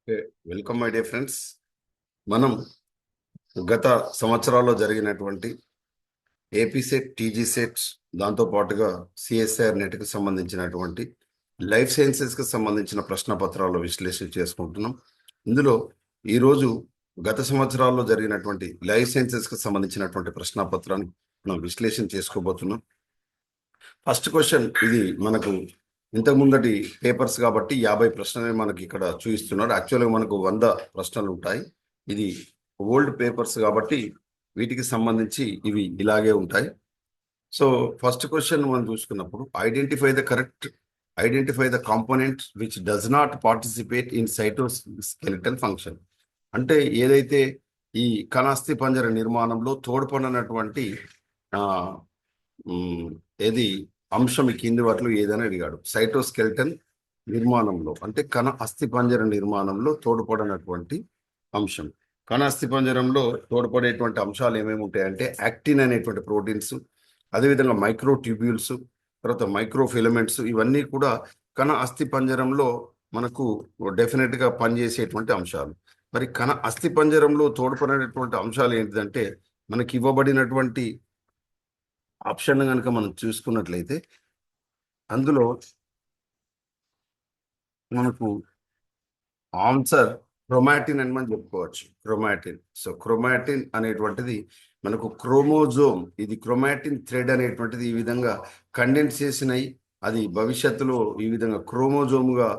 Okay. Welcome my dear friends. మనం గత సంవత్సరాల్లో జరిగినటువంటి ఏపీ సెట్, టీజీ సెట్స్, దాంతో పాటుగా సిఎస్ఐఆర్ నెట్కి సంబంధించినటువంటి లైఫ్ సైన్సెస్కి సంబంధించిన ప్రశ్న పత్రాలు విశ్లేషణ చేసుకుంటున్నాం. ఇందులో ఈరోజు గత సంవత్సరాల్లో జరిగినటువంటి లైఫ్ సైన్సెస్కి సంబంధించినటువంటి ప్రశ్న పత్రాన్ని మనం విశ్లేషణ చేసుకోబోతున్నాం. ఫస్ట్ క్వశ్చన్ ఇది మనకు ఇంతకు ముందటి పేపర్స్ కాబట్టి 50 ప్రశ్నలు మనకి ఇక్కడ చూపిస్తున్నారు. యాక్చువల్గా మనకు 100 ప్రశ్నలు ఉంటాయి. ఇది ఓల్డ్ పేపర్స్ కాబట్టి వీటికి సంబంధించి ఇవి ఇలాగే ఉంటాయి. సో ఫస్ట్ క్వశ్చన్ మనం చూసుకున్నప్పుడు identify the component which does not participate in cytoskeletal function. అంటే ఏదైతే ఈ కణాస్థి పంజర నిర్మాణంలో తోడ్పడినటువంటి ఆ, ఉమ్, ఏది అంశం ఈ కింది వాటిలో ఏదని అడిగాడు. సైటోస్కెల్టన్ నిర్మాణంలో అంటే కణ అస్థిపంజర నిర్మాణంలో తోడ్పడినటువంటి అంశం. కణ అస్థిపంజరంలో తోడ్పడేటువంటి అంశాలు ఏమేమి ఉంటాయంటే యాక్టిన్ అనేటువంటి ప్రోటీన్స్, అదేవిధంగా మైక్రో ట్యూబ్యూల్స్, తర్వాత మైక్రో ఫిలమెంట్స్, ఇవన్నీ కూడా కణ అస్థిపంజరంలో మనకు డెఫినెట్గా పనిచేసేటువంటి అంశాలు. మరి కణ అస్థిపంజరంలో తోడ్పడినటువంటి అంశాలు ఏంటిదంటే మనకి ఇవ్వబడినటువంటి ఆప్షన్ కనుక మనం చూసుకున్నట్లయితే అందులో మనకు ఆన్సర్ క్రోమాటిన్ అని మనం చెప్పుకోవచ్చు. క్రోమాటిన్. సో క్రోమాటిన్ అనేటువంటిది మనకు క్రోమోజోమ్, ఇది క్రోమాటిన్ థ్రెడ్ అనేటువంటిది ఈ విధంగా కండెన్సేషన్ అయి అది భవిష్యత్తులో ఈ విధంగా క్రోమోజోమ్గా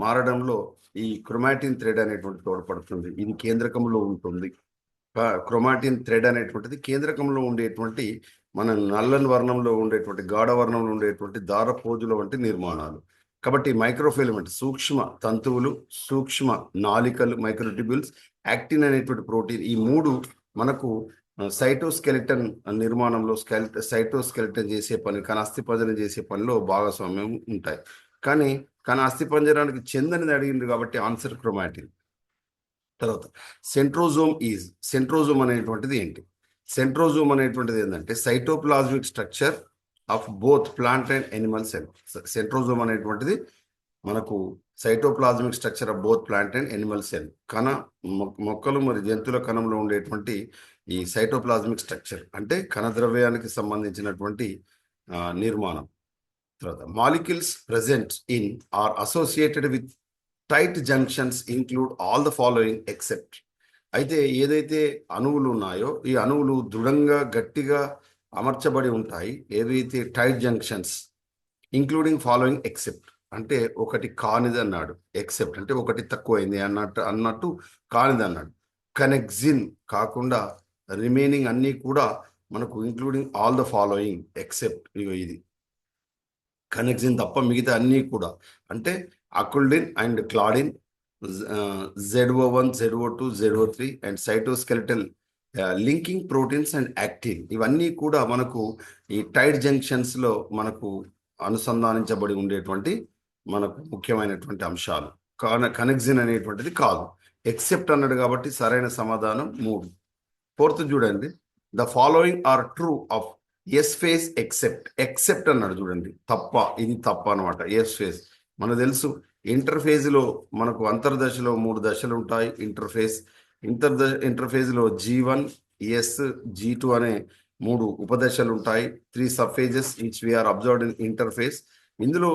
మారడంలో ఈ క్రోమాటిన్ థ్రెడ్ అనేటువంటి తోడ్పడుతుంది. ఇది కేంద్రకంలో ఉంటుంది. క్రోమాటిన్ థ్రెడ్ అనేటువంటిది కేంద్రకంలో ఉండేటువంటి మన నల్లని వర్ణంలో ఉండేటువంటి గాఢ వర్ణంలో ఉండేటువంటి దారపోజుల వంటి నిర్మాణాలు. కాబట్టి మైక్రోఫిలమెంట్ సూక్ష్మ తంతువులు, సూక్ష్మ నాళికలు, మైక్రోట్యూబ్యూల్స్, యాక్టిన్ అనేటువంటి ప్రోటీన్, ఈ మూడు మనకు సైటోస్కెలిటన్ నిర్మాణంలో సైటోస్కెలిటన్ చేసే పని, కణ అస్థిపంజరం చేసే పనిలో భాగస్వామ్యం ఉంటాయి. కానీ కణ అస్థిపంజరానికి చెందనిది అడిగింది కాబట్టి ఆన్సర్ క్రోమాటిన్. తర్వాత సెంట్రోజోమ్ అనేటువంటిది ఏంటి? సెంట్రోజోమ్ అనేటువంటిది ఏంటంటే cytoplasmic structure of both plant and animal cell. Centrosome అనేటువంటిది మనకు cytoplasmic structure of both plant and animal cell, మొక్కలు మరియు జంతువుల కణంలో ఉండేటువంటి ఈ సైటోప్లాజ్మిక్ స్ట్రక్చర్ అంటే కణద్రవ్యానికి సంబంధించినటువంటి నిర్మాణం. తర్వాత molecules present in are associated with tight junctions include all the following except. అయితే ఏదైతే అణువులు ఉన్నాయో ఈ అణువులు దృఢంగా గట్టిగా అమర్చబడి ఉంటాయి. ఏదైతే tight junctions including following except అంటే ఒకటి కానిది అన్నాడు, ఎక్సెప్ట్ అంటే ఒకటి తక్కువైంది అన్నట్టు కానిది అన్నాడు. కనెక్జిన్ కాకుండా రిమైనింగ్ అన్నీ కూడా మనకు including all the following except ఇది కనెక్జిన్ తప్ప మిగతా అన్నీ కూడా అంటే occludin and claudin, ZO1, ZO2, ZO3 and cytoskeletal linking proteins and actin, ఇవన్నీ కూడా మనకు ఈ టైట్ జంక్షన్స్లో మనకు అనుసంధానించబడి ఉండేటువంటి మనకు ముఖ్యమైనటువంటి అంశాలు. కనెక్జిన్ అనేటువంటిది కాదు. ఎక్సెప్ట్ అన్నాడు కాబట్టి సరైన సమాధానం 3. ఫోర్త్ చూడండి, the following are true of S phase except అన్నాడు. చూడండి తప్ప, ఇది తప్ప అనమాట. ఎస్ ఫేజ్ మనకు తెలుసు. ఇంటర్ఫేజ్లో మనకు అంతర్దశలో 3 దశలు ఉంటాయి. ఇంటర్ఫేజ్లో G1, S, G2 అనే 3 ఉపదశలు ఉంటాయి. 3 sub phases which we are observed in interphase. ఇందులో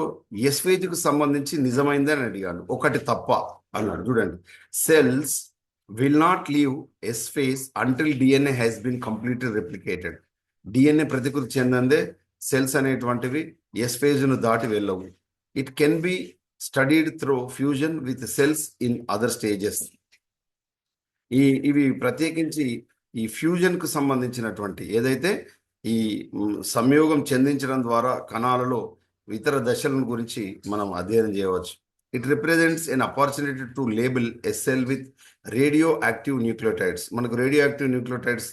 ఎస్ ఫేజ్కు సంబంధించి నిజమైంది అని అడిగాను, ఒకటి తప్ప అన్నాడు. చూడండి, cells will not leave S phase until DNA has been completely replicated. DNA ప్రతికృతి చెందందే సెల్స్ అనేటువంటివి ఎస్ ఫేజ్ను దాటి వెళ్ళవు. It can be studied through fusion with cells in other stages. ఇవి ప్రత్యేకించి ఈ ఫ్యూజన్కు సంబంధించినటువంటి ఏదైతే ఈ సంయోగం చెందించడం ద్వారా కణాలలో ఇతర దశలను గురించి మనం అధ్యయనం చేయవచ్చు. It represents an opportunity to label a cell with radio active nucleotides. మనకు రేడియో యాక్టివ్ న్యూక్లియోటైడ్స్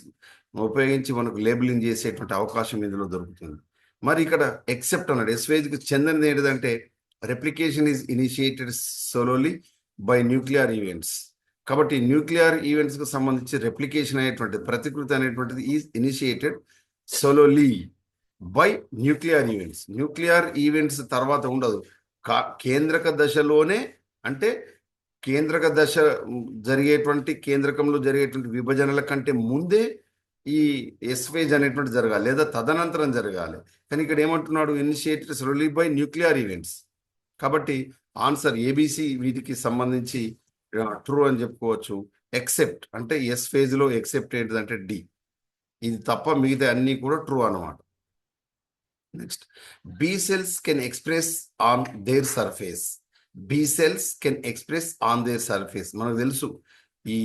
ఉపయోగించి మనకు లేబులింగ్ చేసేటువంటి అవకాశం ఇందులో దొరుకుతుంది. మరి ఇక్కడ ఎక్సెప్ట్ అన్నాడు. ఎస్వేజ్కి చెందినది ఏంటిదంటే replication is initiated solely by nuclear events. కాబట్టి న్యూక్లియర్ ఈవెంట్స్కి సంబంధించి రెప్లికేషన్ అనేటువంటిది, ప్రతికృతి అనేటువంటిది is initiated solely by nuclear events. Nuclear events తర్వాత ఉండదు, కేంద్రక దశలోనే. అంటే కేంద్రక దశ జరిగేటువంటి కేంద్రకంలో జరిగేటువంటి విభజనల కంటే ముందే ఈ ఎస్ ఫేజ్ అనేటువంటి జరగాలి, లేదా తదనంతరం జరగాలి. కానీ ఇక్కడ ఏమంటున్నాడు, initiators relieve by nuclear events. కాబట్టి ఆన్సర్ ఏబిసి వీటికి సంబంధించి ట్రూ అని చెప్పుకోవచ్చు. ఎక్సెప్ట్ అంటే ఎస్ ఫేజ్ లో ఎక్సెప్ట్ ఏంటిదంటే డి, ఇది తప్ప మిగతా అన్ని కూడా ట్రూ అన్నమాట. Next, B cells can express on their surface. B cells can express on their surface. మనకు తెలుసు ఈ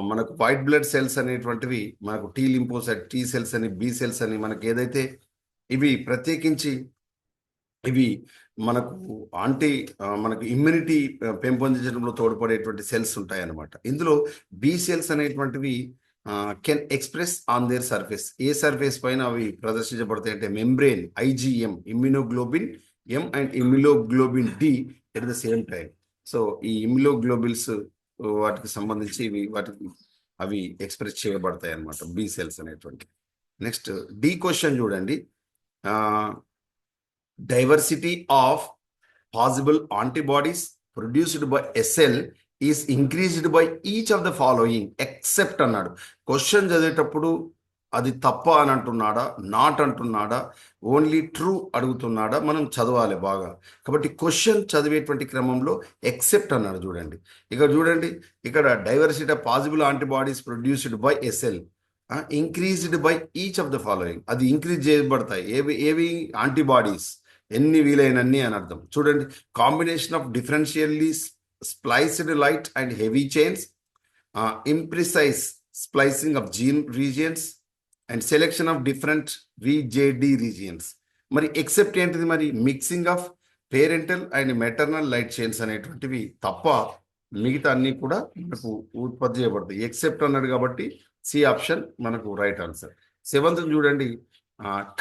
మనకు వైట్ బ్లడ్ సెల్స్ అనేటువంటివి, మనకు టీ లింపోసైట్, టీ సెల్స్ అని, బి సెల్స్ అని, మనకి ఏదైతే ఇవి ప్రత్యేకించి ఇవి మనకు మనకు ఇమ్యూనిటీ పెంపొందించడంలో తోడ్పడేటువంటి సెల్స్ ఉంటాయి అన్నమాట. ఇందులో బి సెల్స్ అనేటువంటివి can express on their surface. ఏ సర్ఫేస్ పైన అవి ప్రదర్శించబడతాయి అంటే membrane, IgM, immunoglobin M and immunoglobin D at the same time. So ఈ ఇమ్యునోగ్లోబిన్స్ వాటికి సంబంధించి అవి ఎక్స్ప్రెస్ చేయబడతాయి అన్నమాట, బి సెల్స్ అనేటువంటి. నెక్స్ట్ డి క్వశ్చన్ చూడండి. Diversity of possible antibodies produced by a cell is increased by each of the following except అన్నాడు. Question చదివేటప్పుడు అది తప్ప అని అంటున్నాడా, నాట్ అంటున్నాడా, ఓన్లీ ట్రూ అడుగుతున్నాడా, మనం చదవాలి బాగా. కాబట్టి క్వశ్చన్ చదివేటువంటి క్రమంలో ఎక్సెప్ట్ అన్నాడు. చూడండి ఇక్కడ, చూడండి ఇక్కడ diversity of possible antibodies produced by a cell increased by each of the following. అది ఇంక్రీజ్ చేయబడతాయి. ఏవి యాంటీబాడీస్, ఎన్ని వీలైనన్ని అని అర్థం. చూడండి, combination of differentially spliced light and heavy chains, imprecise splicing of gene regions and selection of different VJD regions. మరి except ఏంటిది, మరి mixing of parental and maternal light chains అనేటువంటివి తప్ప మిగతా అన్ని కూడా మనకు ఉత్పత్తి చేయబడతాయి. ఎక్సెప్ట్ అన్నాడు కాబట్టి సి ఆప్షన్ మనకు రైట్ ఆన్సర్. 7th చూడండి,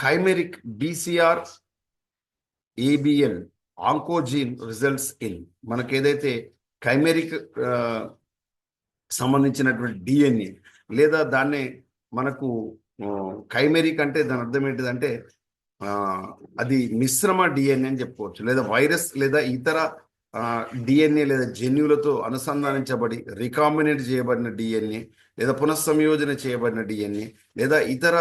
కైమెరిక్ BCR ABL oncogene results in. మనకు ఏదైతే కైమెరిక్ సంబంధించినటువంటి డిఎన్ఏ, లేదా దాన్నే మనకు కైమెరిక్ అంటే దాని అర్థం ఏంటిదంటే అది మిశ్రమ డిఎన్ఏ అని చెప్పుకోవచ్చు, లేదా వైరస్ లేదా ఇతర డిఎన్ఏ లేదా జన్యువులతో అనుసంధానించబడి రికాంబినేట్ చేయబడిన డిఎన్ఏ, లేదా పునఃసంయోజన చేయబడిన డిఎన్ఏ, లేదా ఇతర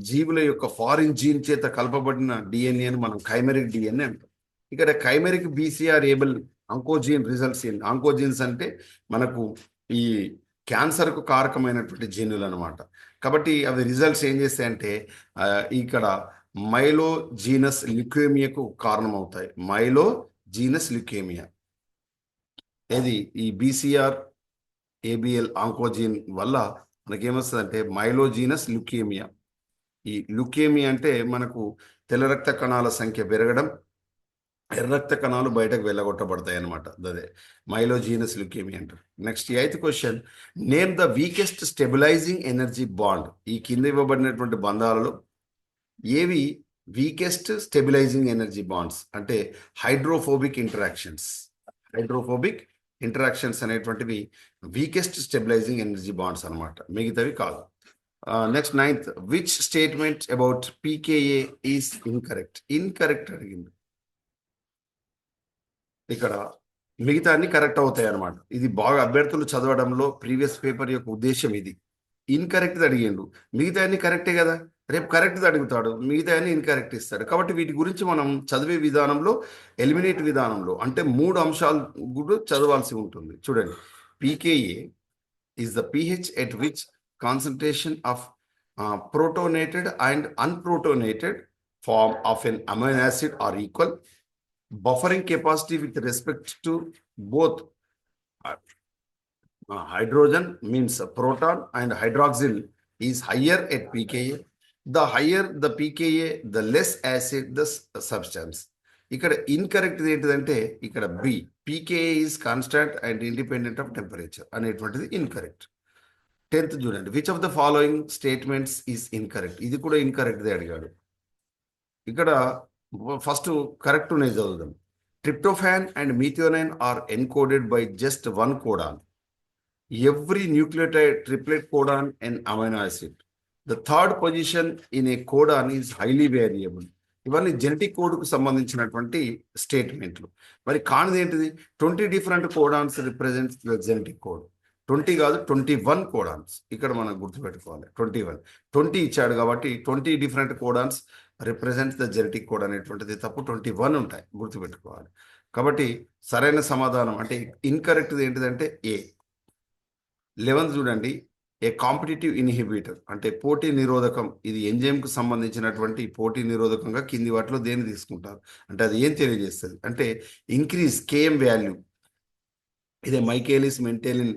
జీవుల యొక్క ఫారిన్ జీన్ చేత కలపబడిన డిఎన్ఏ అని మనం కైమెరిక్ డిఎన్ఏ అంటాం. ఇక్కడ chimeric BCR ABL oncogene results in. Oncogenes అంటే మనకు ఈ క్యాన్సర్కు కారకమైనటువంటి జన్యులు అనమాట. కాబట్టి అవి రిజల్ట్స్ ఏం చేస్తాయంటే ఇక్కడ మైలోజీనస్ ల్యూకేమియాకు కారణమవుతాయి. మైలోజీనస్ ల్యూకేమియా ఏది ఈ BCR ABL ఆంకోజీన్ వల్ల మనకేమొస్తుందంటే మైలోజీనస్ ల్యూకేమియా. ఈ ల్యూకేమియా అంటే మనకు తెల్ల రక్త కణాల సంఖ్య పెరగడం, ఎర్ర రక్త కణాలు బయటకు వెళ్ళగొట్టబడతాయి అనమాట. అదే మైలోజీనస్ ల్యూకేమియా అంటారు. Next 8th question, name the weakest stabilising energy bond. ఈ కింద ఇవ్వబడినటువంటి బంధాలలో ఏవి వీకెస్ట్ స్టెబిలైజింగ్ ఎనర్జీ బాండ్స్ అంటే హైడ్రోఫోబిక్ ఇంటరాక్షన్స్ అనేటువంటివి వీకెస్ట్ స్టెబిలైజింగ్ ఎనర్జీ బాండ్స్ అనమాట, మిగతావి కాదు. Next 9th, which statement about PKA is incorrect అడిగింది. ఇక్కడ మిగతా అన్ని కరెక్ట్ అవుతాయి అనమాట. ఇది బాగా అభ్యర్థులు చదవడంలో ప్రీవియస్ పేపర్ యొక్క ఉద్దేశం ఇది. ఇన్కరెక్ట్ అడిగిండు, మిగతా అన్ని కరెక్టే కదా, రేపు కరెక్ట్ అడుగుతాడు, మిగతా అన్ని ఇన్కరెక్ట్ ఇస్తాడు. కాబట్టి వీటి గురించి మనం చదివే విధానంలో ఎలిమినేట్ విధానంలో అంటే 3 అంశాలు కూడా చదవాల్సి ఉంటుంది. చూడండి, PKA is the pH at which concentration of protonated and unprotonated form of an amino acid are equal. Buffering capacity with respect to both hydrogen means proton and hydroxyl is higher at PKA. The higher the PKA, the less acid the substance. ఇక్కడ incorrect ఏంటిదంటే ఇక్కడ B, PKA is constant and independent of temperature అనేటువంటిది incorrect. 10th చూడండి, which of the following statements is incorrect. ఇది కూడా ఇన్కరెక్ట్దే అడిగాడు. ఇక్కడ ఫస్ట్ కరెక్ట్ అనేది చదువుదాం. Tryptophan and methionine are encoded by just 1 codon. Every nucleotide triplet codon and amino acid. The third position in a codon is highly variable. ఇవన్నీ genetic కోడ్కు సంబంధించినటువంటి స్టేట్మెంట్లు. మరి కానిది ఏంటిది? 20 different codons represents the genetic code. 20 కాదు, 21 codons ఇక్కడ మనం గుర్తుపెట్టుకోవాలి. 21 20 ఇచ్చాడు కాబట్టి 20 different codons represents the genetic code అనేటువంటిది తప్పు. 21 ఉంటాయి, గుర్తుపెట్టుకోవాలి. కాబట్టి సరైన సమాధానం అంటే ఇన్కరెక్ట్ది ఏంటిదంటే ఏ. 11 చూడండి, ఏ కాంపిటేటివ్ ఇన్హిబిటర్ అంటే పోటీ నిరోధకం. ఇది ఎంజైమ్కు సంబంధించినటువంటి పోటీ నిరోధకంగా కింది వాటిలో దేన్ని తీసుకుంటారు అంటే అది ఏం తెలియజేస్తుంది అంటే ఇంక్రీజ్ కేఎం వాల్యూ. ఇదే మైకేలిస్ మెంటేలిన్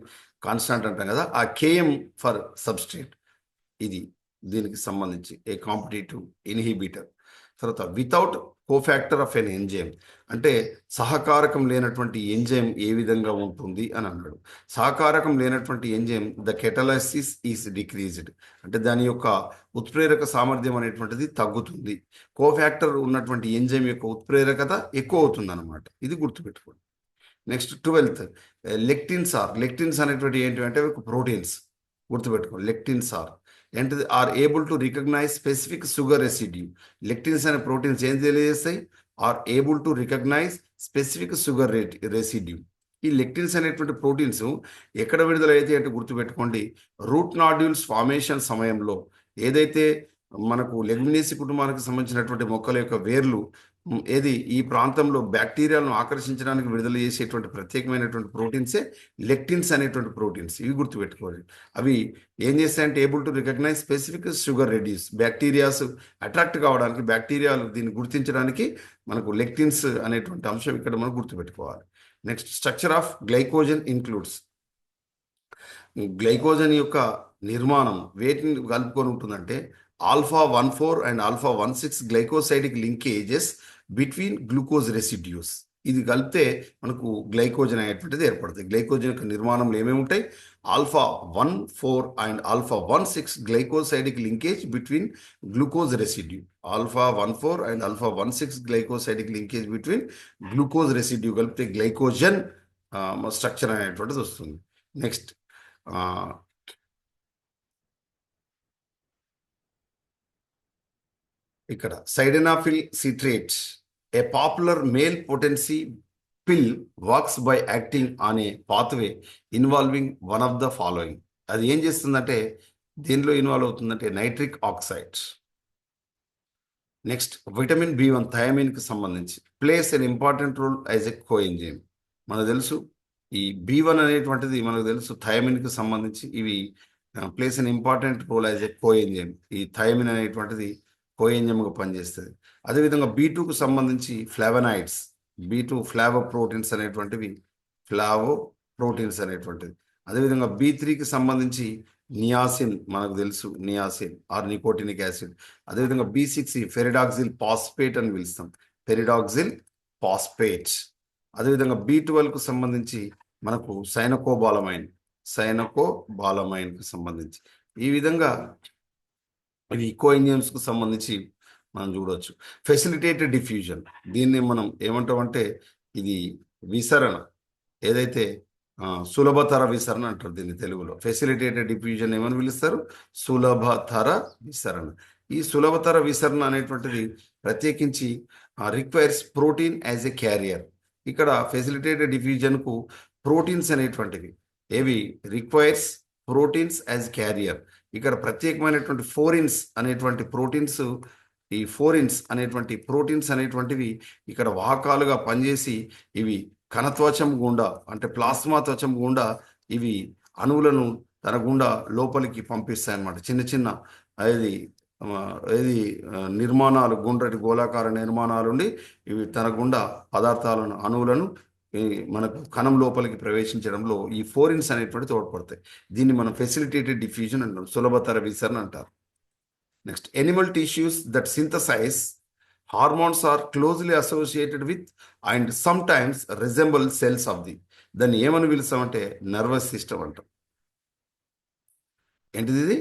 కాన్స్టాంట్ అంటాం కదా, ఆ కేఎం ఫర్ సబ్స్ట్రేట్ ఇది దీనికి సంబంధించి ఏ కాంపిటేటివ్ ఇన్హిబిటర్. తర్వాత without cofactor of an enzyme అంటే సహకారకం లేనటువంటి ఎంజైమ్ ఏ విధంగా ఉంటుంది అని అన్నాడు. సహకారకం లేనటువంటి enzyme the catalysis is decreased అంటే దాని యొక్క ఉత్ప్రేరక సామర్థ్యం అనేటువంటిది తగ్గుతుంది. కోఫాక్టర్ ఉన్నటువంటి ఎంజైమ్ యొక్క ఉత్ప్రేరకత ఎక్కువ అవుతుంది అన్నమాట. ఇది గుర్తుపెట్టుకోండి. నెక్స్ట్ 12th లెక్టిన్స్ అనేటువంటి ఏంటి అంటే ప్రోటీన్స్. గుర్తుపెట్టుకోండి, లెక్టిన్స్ ఏంటిది? Are able to recognise specific sugar residue. Lectins అనే ప్రోటీన్స్ ఏం తెలియజేస్తాయి? Are able to recognise specific sugar residue. ఈ లెక్టిన్స్ అనేటువంటి ప్రోటీన్స్ ఎక్కడ విడుదలైతే అంటే గుర్తుపెట్టుకోండి, రూట్ నాడ్యూల్స్ ఫార్మేషన్ సమయంలో ఏదైతే మనకు లెగ్యుమినేసి కుటుంబానికి సంబంధించినటువంటి మొక్కల యొక్క వేర్లు ఏది ఈ ప్రాంతంలో బ్యాక్టీరియాలను ఆకర్షించడానికి విడుదల చేసేటువంటి ప్రత్యేకమైనటువంటి ప్రోటీన్సే లెక్టిన్స్ అనేటువంటి ప్రోటీన్స్. ఇవి గుర్తుపెట్టుకోవాలి. అవి ఏం చేస్తాయంటే able to recognise specific sugar reduce. Bacterias attract కావడానికి, బ్యాక్టీరియాలు దీన్ని గుర్తించడానికి మనకు లెక్టిన్స్ అనేటువంటి అంశం ఇక్కడ మనం గుర్తుపెట్టుకోవాలి. Next structure of glycogen includes. Glycogen యొక్క నిర్మాణం వేటిని కలుపుకొని ఉంటుందంటే alpha 14 and alpha 16 glycosidic linkages between glucose residues. ఇది కలిపితే మనకు గ్లైకోజన్ అనేటువంటిది ఏర్పడుతుంది. గ్లైకోజన్ యొక్క నిర్మాణంలో ఏమేమి ఉంటాయి? Alpha 14 and alpha 16 glycosidic linkage between glucose residue. Alpha 14 and alpha 16 glycosidic linkage between glucose residue కలిపితే గ్లైకోజన్ స్ట్రక్చర్ అనేటువంటిది వస్తుంది. నెక్స్ట్ ఇక్కడ sildenafil citrate a popular male potency pill works by acting on a pathway involving one of the following. అది ఏం చేస్తుందంటే దేనిలో involve అవుతుందంటే nitric oxide. Next vitamin B1 థయామిన్కి సంబంధించి plays an important role as a coenzyme. మనకు తెలుసు ఈ B1 అనేటువంటిది మనకు తెలుసు థయామిన్కి సంబంధించి ఇవి plays an important role as a coenzyme. ఈ థయామిన్ అనేటువంటిది కోఎంజైమ్గా పనిచేస్తుంది. అదేవిధంగా B2కు సంబంధించి ఫ్లావనాయిడ్స్, B2 ఫ్లావో ప్రోటీన్స్ అనేటువంటివి అదేవిధంగా B3కి సంబంధించి నియాసిన్ మనకు తెలుసు, నియాసిన్ ఆర్ నికోటినిక్ యాసిడ్. అదేవిధంగా B6 ఫెరిడాక్సిల్ పాస్పేట్ అని పిలుస్తాం, ఫెరిడాక్సిల్ పాస్పేట్. అదేవిధంగా B12కు సంబంధించి మనకు సైనకోబాలమైన్కి సంబంధించి ఈ విధంగా ఇవి కోఎంజైమ్స్కు సంబంధించి మనం చూడవచ్చు. ఫెసిలిటేటెడ్ డిఫ్యూజన్ దీన్ని మనం ఏమంటామంటే ఇది విసరణ, ఏదైతే సులభతర విసరణ అంటారు దీన్ని తెలుగులో. ఫెసిలిటేటెడ్ డిఫ్యూజన్ ఏమని పిలుస్తారు? సులభతర విసరణ. ఈ సులభతర విసరణ అనేటువంటిది ప్రత్యేకించి requires protein as a carrier. ఇక్కడ ఫెసిలిటేటెడ్ డిఫ్యూజన్కు ప్రోటీన్స్ అనేటువంటివి ఏవి రిక్వైర్స్ ప్రోటీన్స్ యాజ్ క్యారియర్. ఇక్కడ ప్రత్యేకమైనటువంటి ఫోరిన్స్ అనేటువంటి ప్రోటీన్స్, ఈ ఫోరిన్స్ అనేటువంటి ప్రోటీన్స్ అనేటువంటివి ఇక్కడ వాహకాలుగా పనిచేసి ఇవి కణత్వచం గుండా అంటే ప్లాస్మా త్వచం గుండా ఇవి అణువులను తన గుండా లోపలికి పంపిస్తాయి అన్నమాట. చిన్న చిన్న ఏది నిర్మాణాలు, గుండ్రటి గోళాకార నిర్మాణాలు ఉండి ఇవి తన గుండా పదార్థాలను, అణువులను మనకు కణం లోపలికి ప్రవేశించడంలో ఈ ఫోరిన్స్ అనేటువంటి తోడ్పడతాయి. దీన్ని మనం ఫెసిలిటేటెడ్ డిఫ్యూజన్ అంటాం, సులభతర విసరణ అంటారు. Next animal tissues that synthesize hormones are closely associated with and sometimes resemble cells of దాన్ని ఏమని పిలుస్తామంటే నర్వస్ సిస్టమ్ అంటాం. ఏంటిది? ఇది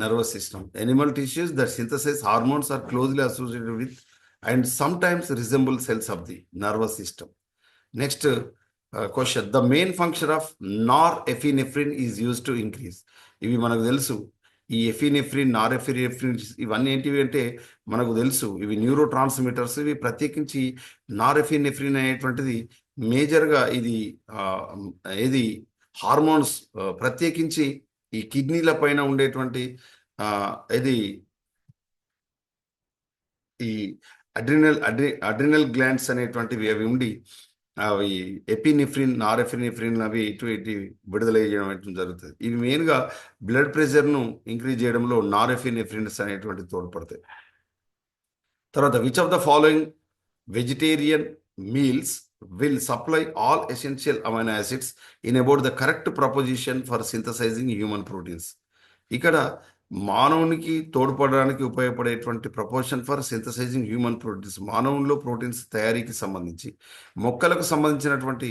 nervous system. Animal tissues that synthesize hormones are closely associated with and sometimes resemble cells of nervous system. Next question, the main function of norepinephrine is use to increase. ఇవి మనకు తెలుసు, ఈ ఎఫినెఫ్రిన్, నారెఫినెఫ్రిన్ ఇవన్నీ ఏంటివి అంటే మనకు తెలుసు, ఇవి న్యూరో ట్రాన్స్మిటర్స్. ఇవి ప్రత్యేకించి నారెఫినెఫ్రిన్ అనేటువంటిది మేజర్గా ఇది ఇది హార్మోన్స్, ప్రత్యేకించి ఈ కిడ్నీల పైన ఉండేటువంటి ఇది ఈ అడ్రినల్ గ్లాండ్స్ అనేటువంటివి అవి ఉండి అవి ఎపినిఫ్రిన్, నారెఫినిఫ్రిన్ అవి ఇటు విడుదల చేయడం జరుగుతుంది. ఇవి మెయిన్గా బ్లడ్ ప్రెషర్ను ఇంక్రీజ్ చేయడంలో నారెఫినిఫ్రిన్స్ అనేటువంటి తోడ్పడతాయి. తర్వాత which of the following vegetarian meals will supply all essential amino acids in about the correct proposition for synthesizing human proteins. ఇక్కడ మానవునికి తోడ్పడడానికి ఉపయోగపడేటువంటి proportion for synthesising human proteins, మానవుల్లో ప్రోటీన్స్ తయారీకి సంబంధించి మొక్కలకు సంబంధించినటువంటి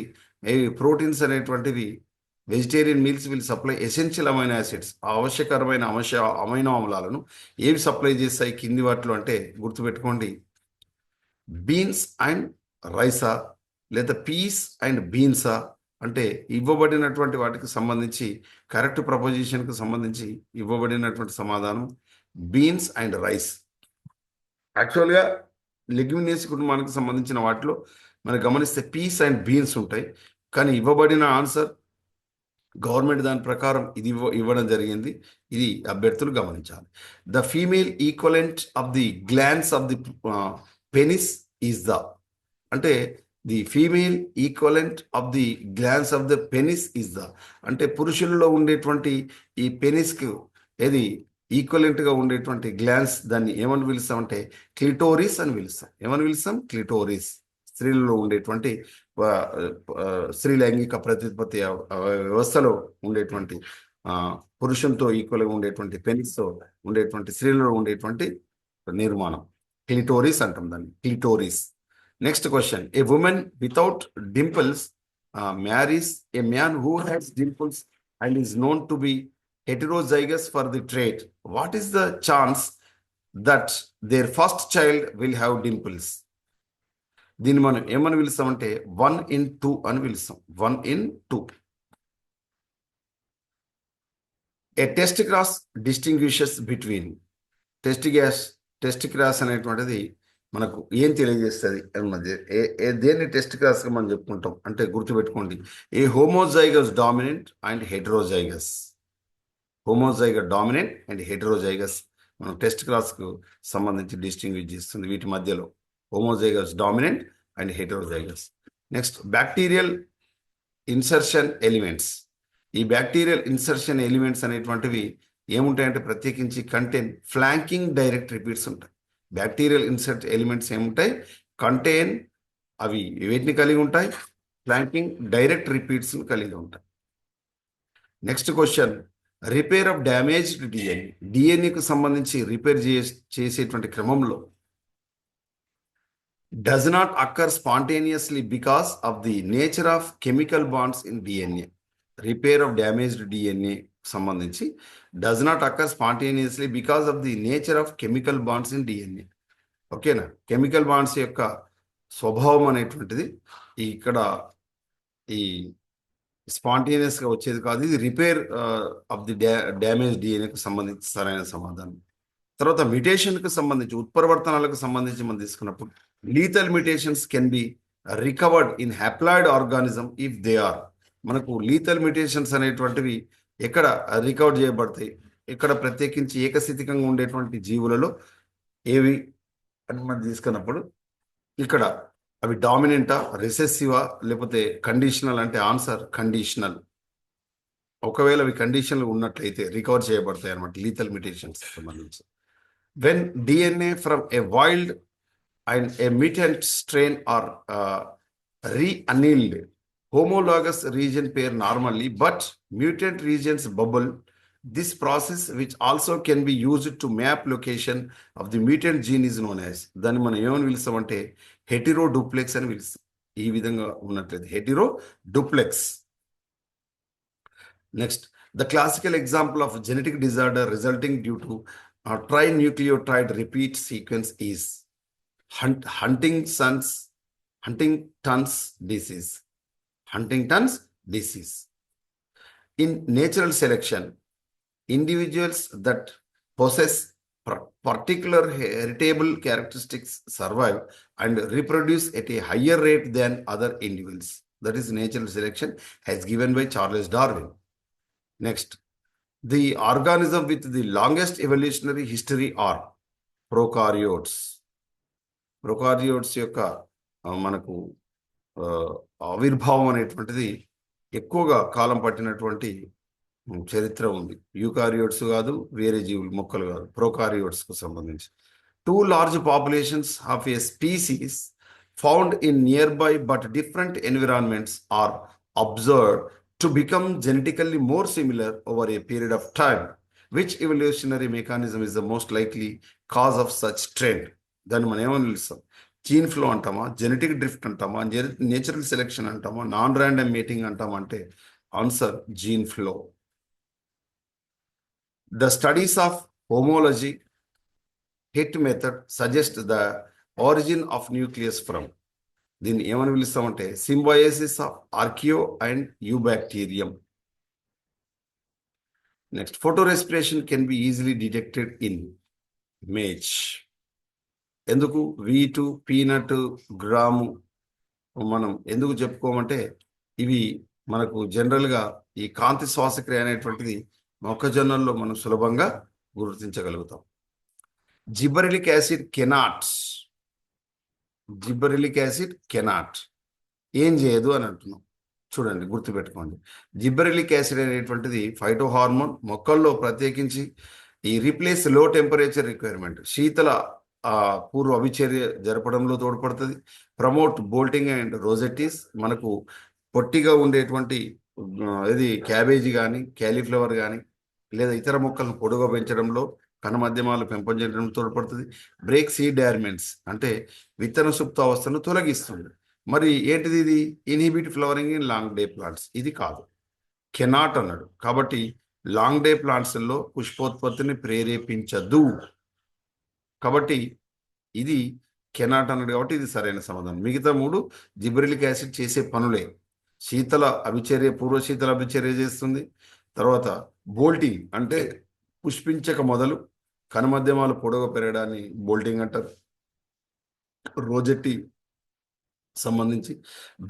ప్రోటీన్స్ అనేటువంటివి vegetarian meals will supply essential amino acids, ఆవశ్యకరమైన అమైనో ఆమ్లాలను ఏవి సప్లై చేస్తాయి కింది వాటిలో అంటే గుర్తుపెట్టుకోండి, బీన్స్ అండ్ రైసా లేదా పీస్ అండ్ బీన్సా అంటే ఇవ్వబడినటువంటి వాటికి సంబంధించి కరెక్ట్ ప్రపోజిషన్కి సంబంధించి ఇవ్వబడినటువంటి సమాధానం బీన్స్ అండ్ రైస్. యాక్చువల్గా లెగ్యుమినేసి కుటుంబానికి సంబంధించిన వాటిలో మనం గమనిస్తే పీస్ అండ్ బీన్స్ ఉంటాయి, కానీ ఇవ్వబడిన ఆన్సర్ గవర్నమెంట్ దాని ప్రకారం ఇది ఇవ్వడం జరిగింది. ఇది అభ్యర్థులు గమనించాలి. The female equivalent of the glands of the penis is the అంటే the female equivalent of the glans of the penis is the అంటే పురుషుల్లో ఉండేటువంటి ఈ పెనిస్కి ఏది ఈక్వలెంట్గా ఉండేటువంటి గ్లాన్స్ దాన్ని ఏమని పిలుస్తామంటే క్లిటోరిస్ అని పిలుస్తాం. ఏమని పిలుస్తాం? క్లిటోరిస్. స్త్రీలలో ఉండేటువంటి స్త్రీలైంగిక ప్రత్యుత్పత్తి వ్యవస్థలో ఉండేటువంటి పురుషునితో ఈక్వల్గా ఉండేటువంటి పెనిస్తో ఉండేటువంటి స్త్రీలలో ఉండేటువంటి నిర్మాణం క్లిటోరిస్ అంటాం దాన్ని, clitoris. Next question. A woman without dimples marries a man who has dimples and is known to be heterozygous for the trait. What is the chance that their first child will have dimples? దీన్ని మనం ఏమని పిలుస్తామంటే 1/2 అని పిలుస్తాం. 1/2. A test cross distinguishes between test cross అనేటువంటిది మనకు ఏం తెలియజేస్తుంది మధ్య దేన్ని టెస్ట్ క్రాస్గా మనం చెప్పుకుంటాం అంటే గుర్తుపెట్టుకోండి, a homozygous dominant and heterozygous. Homozygous dominant and heterozygous మనం టెస్ట్ క్రాస్కు సంబంధించి డిస్టింగ్విష్ చేస్తుంది వీటి మధ్యలో, homozygous dominant and heterozygous. Next bacterial insertion elements. ఈ బ్యాక్టీరియల్ ఇన్సర్షన్ ఎలిమెంట్స్ అనేటువంటివి ఏముంటాయంటే ప్రత్యేకించి కంటెంట్ ఫ్లాంకింగ్ డైరెక్ట్ రిపీట్స్ ఉంటాయి. బ్యాక్టీరియల్ ఇన్సర్ట్ ఎలిమెంట్స్ ఏముంటాయి? కంటైన్ అవి వేటిని కలిగి ఉంటాయి? ఫ్లాంకింగ్ డైరెక్ట్ రిపీట్స్ని కలిగి ఉంటాయి. Next question, repair of damaged DNA. డిఎన్ఏకు సంబంధించి రిపేర్ చేసేటువంటి క్రమంలో does not occur spontaneously because of the nature of chemical bonds in DNA. Repair of damaged DNA సంబంధించి does not occur spontaneously because of the nature of chemical bonds in DNA. ఓకేనా? Chemical bonds యొక్క స్వభావం అనేటువంటిది ఇక్కడ ఈ స్పాంటేనియస్గా వచ్చేది కాదు, ఇది రిపేర్ ఆఫ్ ది డ్యామేజ్ డిఎన్ఏకు సంబంధించి సరైన సమాధానం. తర్వాత మ్యుటేషన్కి సంబంధించి ఉత్పరివర్తనాలకు సంబంధించి మనం తీసుకున్నప్పుడు lethal mutations can be recovered in haploid organism if they are. మనకు లీథల్ మ్యుటేషన్స్ అనేటువంటివి ఎక్కడ రికవర్ చేయబడతాయి? ఇక్కడ ప్రత్యేకించి ఏకస్థితికంగా ఉండేటువంటి జీవులలో ఏవి అని మనం తీసుకున్నప్పుడు ఇక్కడ అవి డామినెంటా, రిసెసివా, లేకపోతే కండిషనల్ అంటే ఆన్సర్ కండిషనల్. ఒకవేళ అవి కండిషనల్ ఉన్నట్లయితే రికవర్ చేయబడతాయి అన్నమాట లీథల్ మ్యుటేషన్స్ సంబంధించి. When DNA from a wild and a mutant strain are re-annealed, homologous region pair normally, but mutant regions bubble. This process, which also can be used to map location of the mutant gene, is known as. దాన్ని మనం ఏమని పిలుస్తామంటే హెటిరోడూప్లెక్స్ అని పిలుస్తాం. ఈ విధంగా ఉన్నట్లయితే heteroduplex. Next, the classical example of genetic disorder resulting due to trinucleotide repeat sequence is Huntington's disease. Huntington's disease. In natural selection, individuals that possess particular heritable characteristics survive and reproduce at a higher rate than other individuals. That is natural selection as given by Charles Darwin. Next, the organism with the longest evolutionary history are prokaryotes. Prokaryotes యొక్క మనకు ఆవిర్భావం అనేటువంటిది ఎక్కువగా కాలం పట్టినటువంటి చరిత్ర ఉంది. Eukaryotes కాదు, వేరే జీవులు మొక్కలు కాదు, ప్రొకారియోట్స్ కు సంబంధించి. 2 large populations of a species found in nearby but different environments are observed to become genetically more similar over a period of time. Which evolutionary mechanism is the most likely cause of such trend? దాన్ని మనం ఏమని పిలుస్తాం? Gene flow అంటామా, genetic drift అంటామా, natural selection అంటామా, non random mating అంటామా అంటే answer gene flow. The studies of homology hit method suggest the origin of nucleus from. దీన్ని ఏమని పిలుస్తామంటే symbiosis of archaeo and eubacterium. Next, photorespiration can be easily detected in maize. ఎందుకు wheat, peanut, gram మనం ఎందుకు చెప్పుకోమంటే ఇవి మనకు జనరల్గా ఈ కాంతి శ్వాసక్రియ అనేటువంటిది మొక్కజొన్నల్లో మనం సులభంగా గుర్తించగలుగుతాం. జిబ్బరెలిక్ యాసిడ్ కెనాట్ ఏం చేయదు అని అంటున్నాం. చూడండి, గుర్తుపెట్టుకోండి. జిబ్బరెలిక్ యాసిడ్ అనేటువంటిది ఫైటో హార్మోన్. మొక్కల్లో ప్రత్యేకించి ఈ రీప్లేస్ లో టెంపరేచర్ రిక్వైర్మెంట్, శీతల పూర్వ అభిచర్య జరపడంలో తోడ్పడుతుంది. ప్రమోట్ బోల్టింగ్ అండ్ రోజెటిస్, మనకు పొట్టిగా ఉండేటువంటి ఇది క్యాబేజీ కానీ క్యాలీఫ్లవర్ కానీ లేదా ఇతర మొక్కలను పొడుగా పెంచడంలో, కణమాధ్యమాలు పెంపొందించడంలో తోడ్పడుతుంది. బ్రేక్ సీడ్ డార్మెంట్స్ అంటే విత్తన సుప్తావస్థను తొలగిస్తుంది. మరి ఏంటిది ఇది? Inhibit flowering in long day plants. ఇది కాదు, కెనాట్ అన్నాడు. కాబట్టి లాంగ్ డే ప్లాంట్స్లో పుష్పోత్పత్తిని ప్రేరేపించదు. కాబట్టి ఇది కెనాట్ అన్నాడు, కాబట్టి ఇది సరైన సమాధానం. మిగతా 3 జిబ్రెలిక్ యాసిడ్ చేసే పనులే. శీతల అభిచర్య, పూర్వ శీతల అభిచర్య చేస్తుంది. తర్వాత బోల్టింగ్ అంటే పుష్పించక మొదలు కణమాధ్యమాలు పొడవు పెరగడాన్ని బోల్టింగ్ అంటారు. రోజెట్టి సంబంధించి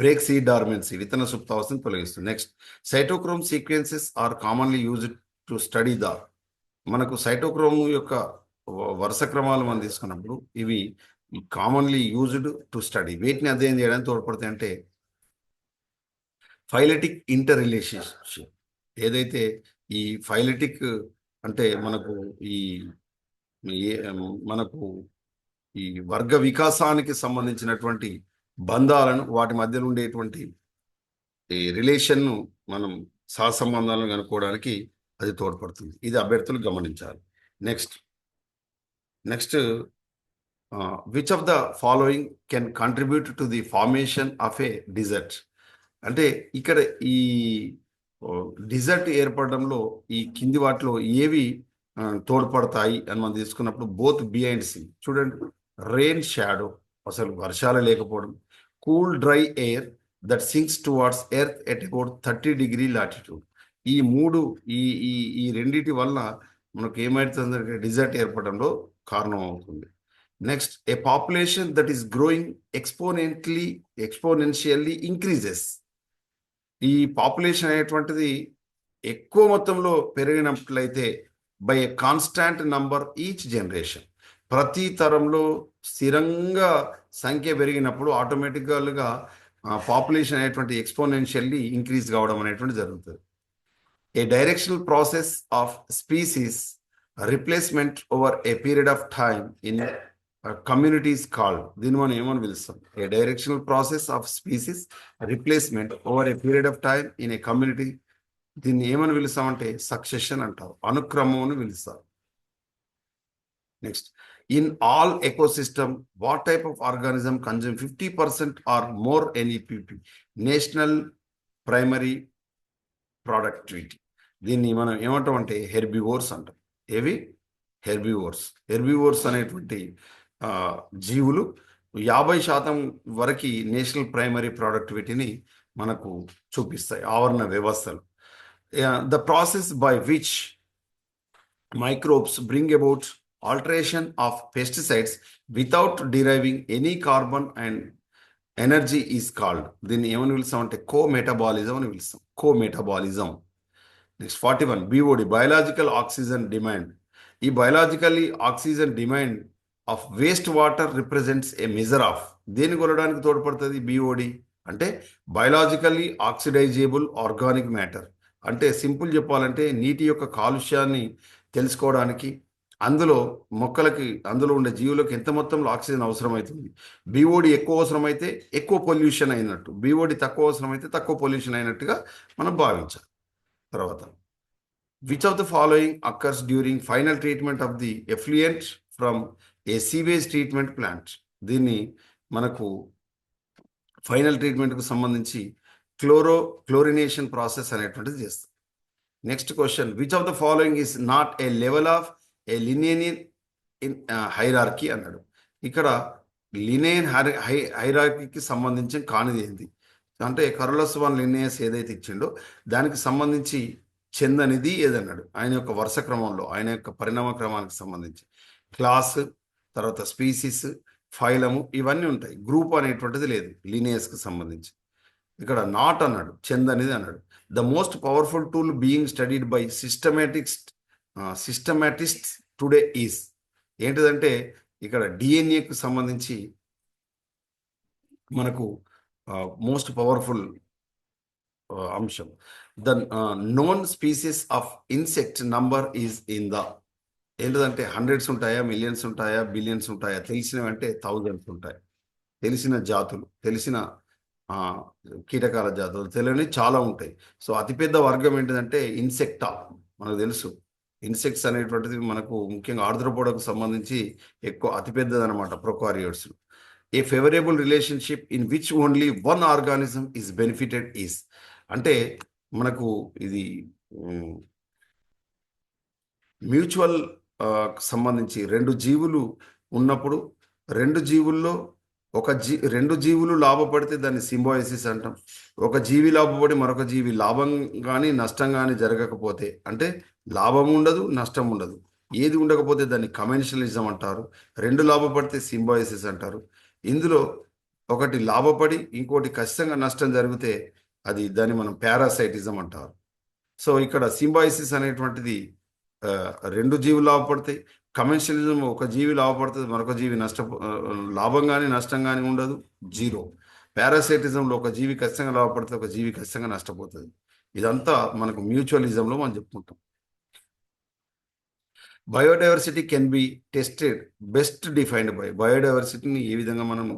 బ్రేక్ సీడ్ డార్మెన్సీ, విత్తన సుప్తావస్థను తొలగిస్తుంది. Next, cytochrome sequences are commonly used to study the. మనకు సైటోక్రోమ్ యొక్క వరుస క్రమాలు మనం తీసుకున్నప్పుడు ఇవి కామన్లీ యూజ్డ్ టు స్టడీ. వీటిని అధ్యయనం చేయడానికి తోడ్పడతాయి. అంటే ఫైలెటిక్ ఇంటర్ రిలేషన్షిప్, ఏదైతే ఈ ఫైలెటిక్ అంటే మనకు ఈ వర్గ వికాసానికి సంబంధించినటువంటి బంధాలను, వాటి మధ్యలో ఉండేటువంటి ఈ రిలేషన్ను మనం సహసంబంధాలను కనుక్కోవడానికి అది తోడ్పడుతుంది. ఇది అభ్యర్థులు గమనించాలి. Next, which of the following can contribute to the formation of a desert. అంటే ఇక్కడ ఈ డిజర్ట్ ఏర్పడడంలో ఈ కింది వాటిలో ఏవి తోడ్పడతాయి అని మనం తీసుకున్నప్పుడు బోత్ బి అండ్ సి. చూడండి, రెయిన్ షాడో, అసలు వర్షాలు లేకపోవడం. Cool dry air that sinks towards earth at about 30 degree latitude. ఈ 3 ఈ రెండిటి వల్ల మనకు ఏమవుతుందంటే డిజర్ట్ ఏర్పడంలో కారణం అవుతుంది. Next, a population that is growing exponentially increases. ఈ పాపులేషన్ అనేటువంటిది ఎక్కువ మొత్తంలో పెరిగినట్లయితే by a constant number each generation, ప్రతి తరంలో స్థిరంగా సంఖ్య పెరిగినప్పుడు ఆటోమేటిక్గా పాపులేషన్ అనేటువంటి ఎక్స్పోనెన్షియల్లీ ఇంక్రీజ్ కావడం అనేటువంటి జరుగుతుంది. A directional process of species replacement over a period of time in communities called. దీన్ని మనం ఏమని పిలుస్తాం? A directional process of species replacement over a period of time in a community. దీన్ని ఏమని పిలుస్తామంటే సక్సెషన్ అంటారు, అనుక్రమం అని పిలుస్తారు. Next, in all ecosystem what type of organism consume 50% or more NEPP, national primary productivity. దీన్ని మనం ఏమంటాం అంటే హెర్బివోర్స్ అంటాం. ఏవి? హెర్బివోర్స్ అనేటువంటి జీవులు 50% వరకు నేషనల్ ప్రైమరీ ప్రొడక్టివిటీని మనకు చూపిస్తాయి ఆవరణ వ్యవస్థలు. The process by which microbes bring about alteration of pesticides without deriving any carbon and energy is called. దీన్ని ఏమని పిలుస్తాం అంటే కోమెటబాలిజం అని పిలుస్తాం. Cometabolism. Next 41 BOD biological oxygen demand. ఈ biologically oxygen demand of waste water represents a measure of. దేన్ని కొలవడానికి తోడ్పడుతుంది BOD అంటే బయలాజికల్లీ ఆక్సిడైజేబుల్ ఆర్గానిక్ మ్యాటర్. అంటే సింపుల్ చెప్పాలంటే నీటి యొక్క కాలుష్యాన్ని తెలుసుకోవడానికి, అందులో మొక్కలకి, అందులో ఉండే జీవులకు ఎంత మొత్తంలో ఆక్సిజన్ అవసరమవుతుంది. BOD ఎక్కువ అవసరమైతే ఎక్కువ పొల్యూషన్ అయినట్టు, BOD తక్కువ అవసరమైతే తక్కువ పొల్యూషన్ అయినట్టుగా మనం భావించాలి. తర్వాత which of the following occurs during final treatment of the effluent from a sewage treatment plant. దీన్ని మనకు ఫైనల్ ట్రీట్మెంట్కు సంబంధించి క్లోరినేషన్ ప్రాసెస్ అనేటువంటిది చేస్తాం. Next question, which of the following is not a level of a Linnaean in hierarchy అన్నాడు. ఇక్కడ లినియన్ హైరార్కీకి సంబంధించి కానిది ఏంది అంటే కరోలస్ వన్ లినియస్ ఏదైతే ఇచ్చిండో దానికి సంబంధించి చెందనిది ఏదన్నాడు. ఆయన యొక్క వరుస క్రమంలో, ఆయన యొక్క పరిణామ క్రమానికి సంబంధించి క్లాస్, తర్వాత స్పీసీస్, ఫైలము ఇవన్నీ ఉంటాయి. గ్రూప్ అనేటువంటిది లేదు లినియస్కి సంబంధించి. ఇక్కడ నాట్ అన్నాడు, చెందనిది అన్నాడు. The most powerful tool being studied by systematist today is ఏంటిదంటే ఇక్కడ డిఎన్ఏకు సంబంధించి మనకు మోస్ట్ పవర్ఫుల్ అంశం. The known species of insect number is in the ఏంటిదంటే హండ్రెడ్స్ ఉంటాయా, మిలియన్స్ ఉంటాయా, బిలియన్స్ ఉంటాయా, తెలిసినవి అంటే థౌజండ్స్ ఉంటాయి. తెలిసిన జాతులు, తెలిసిన కీటకాల జాతులు తెలియని చాలా ఉంటాయి. సో అతిపెద్ద వర్గం ఏంటిదంటే ఇన్సెక్టా. మనకు తెలుసు ఇన్సెక్ట్స్ అనేటువంటిది మనకు ముఖ్యంగా ఆర్థ్రోపోడాకు సంబంధించి ఎక్కువ అతిపెద్దది అనమాట prokaryotes. A favourable relationship in which only one organism is benefited is అంటే మనకు ఇది మ్యూచువల్ సంబంధించి రెండు జీవులు ఉన్నప్పుడు రెండు జీవుల్లో రెండు జీవులు లాభపడితే దాన్ని సింబయోసిస్ అంటాం. ఒక జీవి లాభపడి మరొక జీవి లాభం కానీ నష్టం కానీ జరగకపోతే అంటే లాభం ఉండదు, నష్టం ఉండదు, ఏది ఉండకపోతే దాన్ని కమెన్షియలిజం అంటారు. రెండు లాభపడితే సింబయోసిస్ అంటారు. ఇందులో ఒకటి లాభపడి ఇంకోటి ఖచ్చితంగా నష్టం జరిగితే దాన్ని మనం పారాసైటిజం అంటారు. సో ఇక్కడ సింబయోసిస్ అనేటువంటిది రెండు జీవులు లాభపడతాయి. కమర్షియలిజం ఒక జీవి లాభపడుతుంది, మరొక జీవి లాభం కానీ నష్టం కానీ ఉండదు, జీరో. పారాసైటిజంలో ఒక జీవి ఖచ్చితంగా లాభపడుతుంది, ఒక జీవి ఖచ్చితంగా నష్టపోతుంది. ఇదంతా మనకు మ్యూచువలిజంలో మనం చెప్పుకుంటాం. Biodiversity can be tested best defined by. బయోడైవర్సిటీని ఏ విధంగా మనము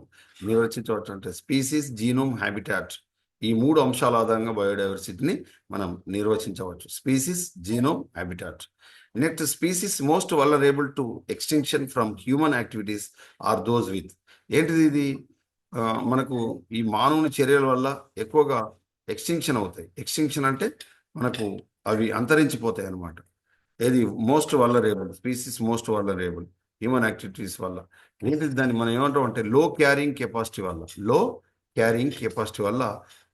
నిర్వచించవచ్చు అంటే స్పీసీస్, జీనోమ్, హ్యాబిటాట్. ఈ మూడు అంశాల ఆధారంగా బయోడైవర్సిటీని మనం నిర్వచించవచ్చు. Species, genome, habitat. Next, species most vulnerable to extinction from human activities are those with. ఏంటిది ఇది? మనకు ఈ మానవుని చర్యల వల్ల ఎక్కువగా ఎక్స్టింక్షన్ అవుతాయి. ఎక్స్టింక్షన్ అంటే మనకు అవి అంతరించిపోతాయి అన్నమాట. ఏది most vulnerable species, most vulnerable human activities వల్ల. ఏంటిది దాన్ని మనం ఏమంటాం అంటే లో క్యారింగ్ కెపాసిటీ వల్ల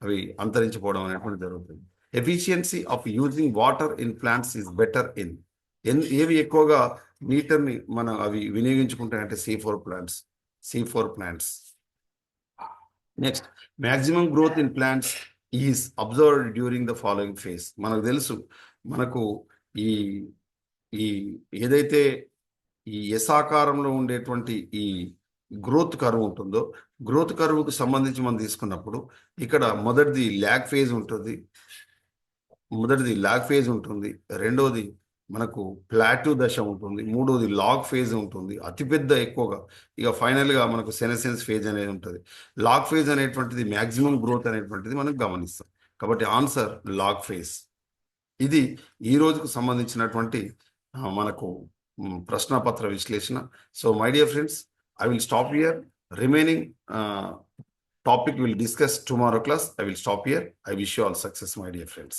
అవి అంతరించిపోవడం అనేటువంటి జరుగుతుంది. Efficiency of using water in plants is better in. ఏవి ఎక్కువగా నీటిని మనం అవి వినియోగించుకుంటాయంటే C4 plants. Next, maximum growth in plants is observed during the following phase. మనకు తెలుసు, మనకు ఈ ఏదైతే ఈ ఎసాకారంలో ఉండేటువంటి ఈ గ్రోత్ కర్వ్ ఉంటుందో, గ్రోత్ కర్వ్కు సంబంధించి మనం తీసుకున్నప్పుడు ఇక్కడ మొదటిది ల్యాగ్ ఫేజ్ ఉంటుంది, రెండోది మనకు ప్లాట్యూ దశ ఉంటుంది, మూడోది లాగ్ ఫేజ్ ఉంటుంది, అతిపెద్ద ఎక్కువగా. ఇక ఫైనల్గా మనకు సెనసెన్స్ ఫేజ్ అనేది ఉంటుంది. లాగ్ ఫేజ్ అనేటువంటిది మ్యాక్సిమం గ్రోత్ అనేటువంటిది మనం గమనిస్తాం. కాబట్టి ఆన్సర్ లాగ్ ఫేజ్. ఇది ఈ రోజుకు సంబంధించినటువంటి మనకు ప్రశ్నపత్ర విశ్లేషణ. So my dear friends, I will stop here. Remaining topic will discuss tomorrow class. I will stop here. I wish you all success, my dear friends.